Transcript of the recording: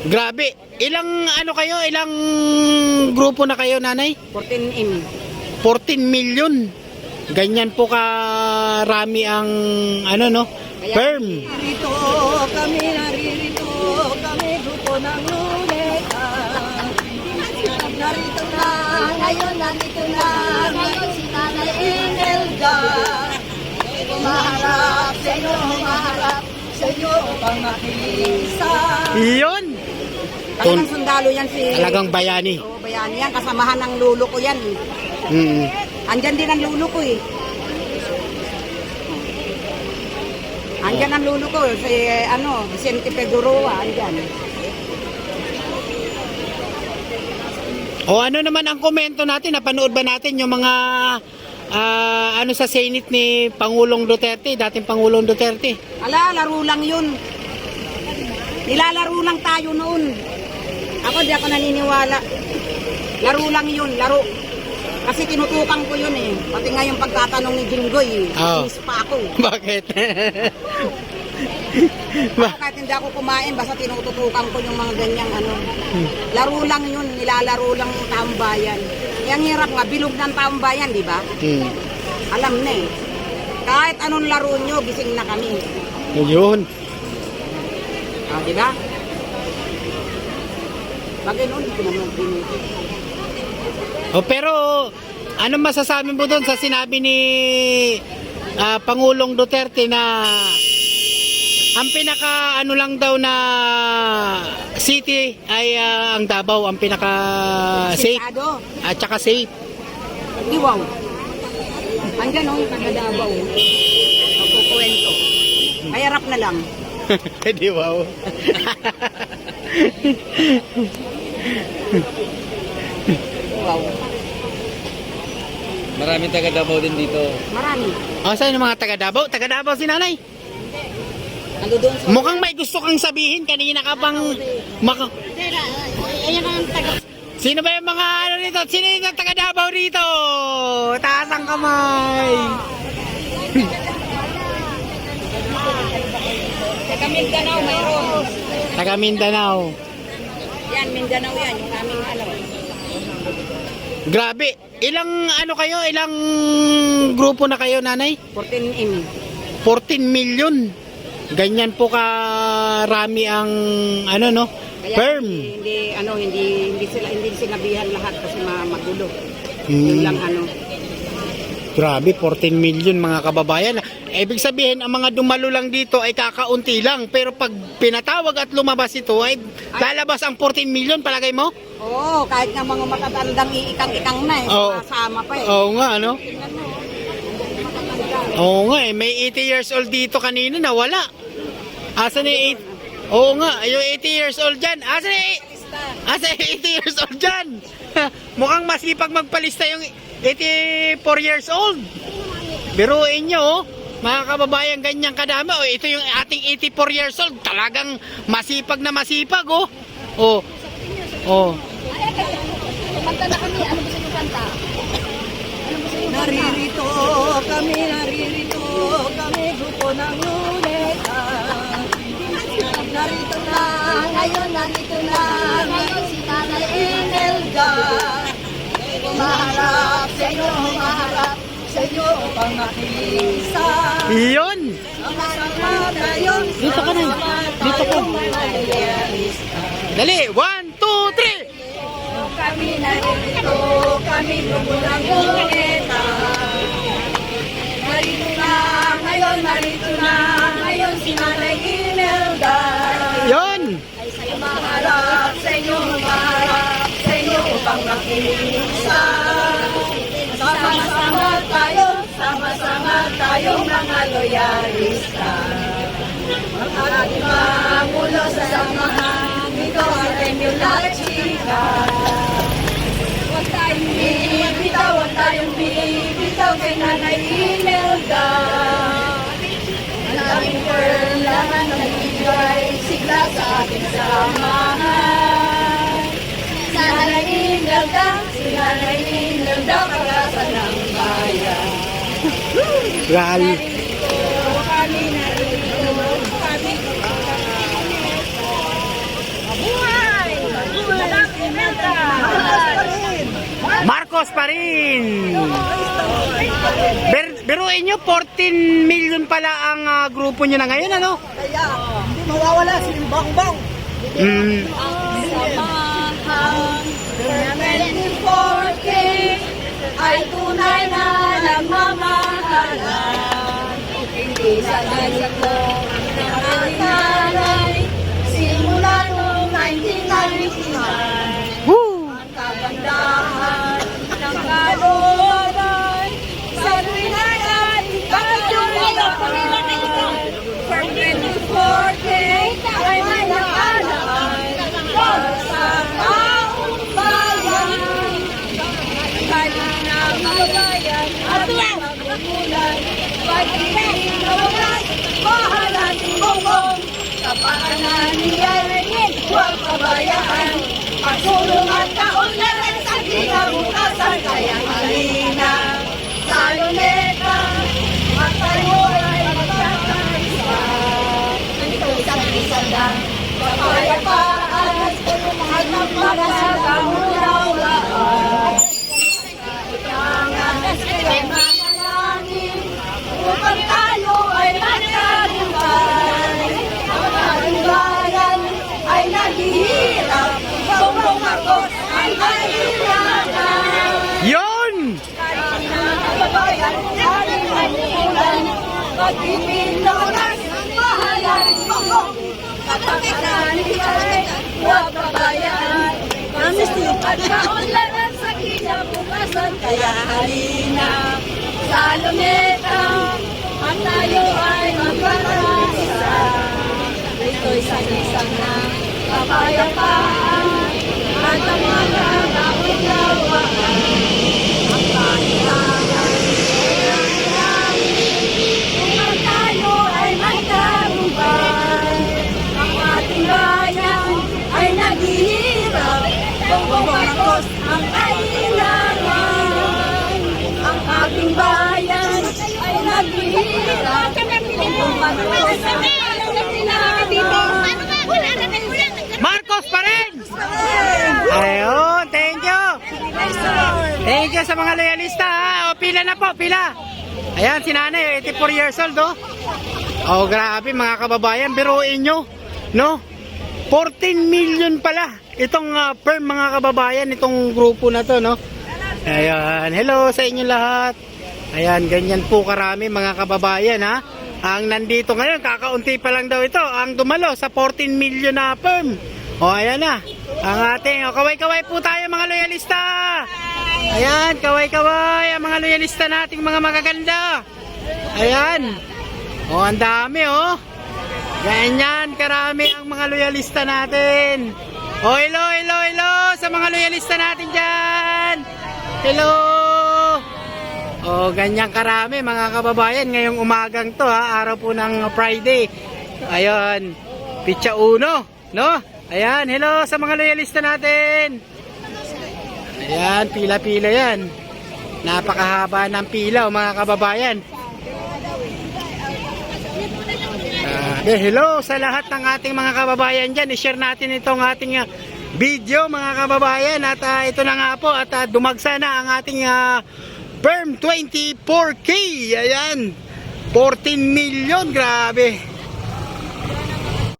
Grabe. Ilang ano kayo? Ilang grupo na kayo, nanay? 14M. 14 million. Ganyan po karami ang ano no? Perm. Naririto kami, grupo ng Luneta. Narito na, ngayon nandito na, ngayon si Nanay Imelda. Humaharap sa inyo upang makisa. Iyon. Talagang sundalo yan si... Talagang bayani. Oo, bayani yan. Kasamahan ng lulo ko yan. Andyan din ang lulo ko eh. Andyan ang lulo ko. Si Vicente Figueroa. Andyan. O ano naman ang komento natin? Napanood ba natin yung mga ano sa Senate ni Pangulong Duterte, dating Pangulong Duterte? Ala, laro lang yun. Nilalaro lang tayo noon. Ako di ako naniniwala. Laro lang yun, laro. Kasi tinutukan ko yun eh. Pati nga yung pagtatanong ni Jinggoy, inis pa ako. Bakit? Ako, kahit hindi ako kumain, basta tinututukan ko yung mga ganyang ano. Laro lang yun, nilalaro lang yung taong bayan. Yang hirap nga, bilog ng taong bayan, di ba? Alam na eh. Kahit anong laro nyo, gising na kami. Yun. Di ba? Bagay noon, hindi ko naman binuti. Pero ano masasabi mo doon sa sinabi ni Pangulong Duterte na ang pinaka ano lang daw na city ay ang Davao, ang pinaka safe at saka safe. Di wow. Andyan o, yung taga-Davao. Magkukwento. Ay, harap na lang. Di wow. Wow. Maraming taga Davao din dito. Marami. Saan yung mga taga Davao? Taga Davao si nanay. Ando doon sa... Mukhang may gusto kang sabihin kanina ka pang Ayan ang taga... Sino ba yung mga ano rito? Sino yung taga Davao rito? Taas ang kamay. Taga Mindanao mayroon. Taga Mindanao. Yan, Mindanao yan. Yung aming alam. Grabe. Ilang ano kayo? Ilang grupo na kayo, nanay? 14M. 14 million. Ganyan po karami ang ano no? Kaya Perm. hindi sinabihan lahat kasi magulo. Yun lang ano. Grabe, 14 million mga kababayan. Ibig sabihin, ang mga dumalo lang dito ay kakaunti lang. Pero pag pinatawag at lumabas ito, ay lalabas ang 14 million, palagay mo? Oo, kahit nga mga matatandang iikang-ikang na eh. Kasama pa eh. Oo nga, ano? Tingnan mo. Oo nga eh, may 80 years old dito kanina na wala. Asan yung 8? Oo nga, yung 80 years old dyan. Asan yung 80 years old dyan? Mukhang masipag magpalista yung 84 years old. Biruin nyo, mga kababayan, ganyan kadami. Ito yung ating 84 years old. Talagang masipag na masipag, oh. Kumanta na kami. Ano gusto nyo kanta? Naririto kami, grupo ng Luneta. Narito na, ngayon nandito na, ngayon si Nanay Imelda. Humaharap sa inyo upang makisa. Iyon. Dito ka na. Dito ka. Dali, 1, 2, 3. Kami narito, kami grupo ng Luneta. Narito na, ngayon si Nanay Imelda. Yon. Humaharap sa inyo upang makisa. Sama-sama tayo mga loyalista. Ang ating Pangulo sa samahan, ito ang Temyo La Chica. Huwag tayong bibitaw kay Nanay Imelda. Ang aming firm laman ng ibigay sigla sa ating samahan. Si Nanay Imelda, kagasan ng bayan. Kami narito, kami. Mabuhay! Marcos pa rin. Biruin nyo, 14 million pala ang grupo nyo na ngayon, ano? Kaya, hindi mawawala si Bang-Bang. Mm. Ay tunay na nagmamahalan. Hindi sa ganito nangangalay. Simula noong 1999, Woo! ang kagandahan ng kalooban. Sa tuwinay bakit yung nagpapalay? From 2040 ay may nakalaan. Para sa taong bayan. Kaya na kabayan at magmumulan. Pag-ibig na wagas, mahalan si Bongbong. Sa paanan niya rin, huwag kabayaan. Pagsulong at kaunlaran sa kinabukasan. Kaya halina sa luneta, at tayo ay magkakaisa. Ito'y isang lang, kapayapaan, at magkakamulaan. Upang tayo ay magtagumpay. Ang ating bayan ay naghihirap. Bongbong Marcos ang kahirapan. Yon! Kababayan, ating manimulan. Pag-ibig na wagas, mahalan Bongbong. Kapakanan ay huwag pabayaan. At kaunlaran sa kinabukasan. Kaya halina sa luneta, at tayo ay magkakaisa. Ito'y sagisang na kapayapaan at ang mga kaunlawaan. Ang kailangan upang tayo ay magtagumpay. Ang ating bayan ay naghihirap. Bongbong Marcos ang kailangan. Ang ating bayan ay naghihirap. Bongbong Marcos ang kailangan. Marcos pa rin! Ayun, thank you! Thank you sa mga loyalista, ha? O, pila na po, pila! Ayan, si nanay, 84 years old, oh. Oh, grabe, mga kababayan, biruin nyo, no? 14 million pala itong firm, mga kababayan, itong grupo na to, no? Ayan, hello sa inyo lahat. Ayan, ganyan po karami, mga kababayan, ha? Ang nandito ngayon, kakaunti pa lang daw ito, ang dumalo sa 14 million na firm. O, ayan na, ang ating, kaway-kaway po tayo, mga loyalista. Ayan, kaway-kaway, ang mga loyalista nating mga magaganda. Ayan, o, ang dami, oh. Ganyan, karami ang mga loyalista natin. O, hello, hello, hello sa mga loyalista natin dyan. Hello. O, ganyan karami, mga kababayan. Ngayong umagang to, ha, araw po ng Friday. Ayan, Pitsa Uno, no? Ayan, hello sa mga loyalista natin. Ayan, pila-pila yan. Napakahaba ng pila, mga kababayan. Hello sa lahat ng ating mga kababayan dyan. I-share natin itong ating video, mga kababayan. At ito na nga po, at dumagsa na ang ating firm 24K. Ayan, 14 million, grabe.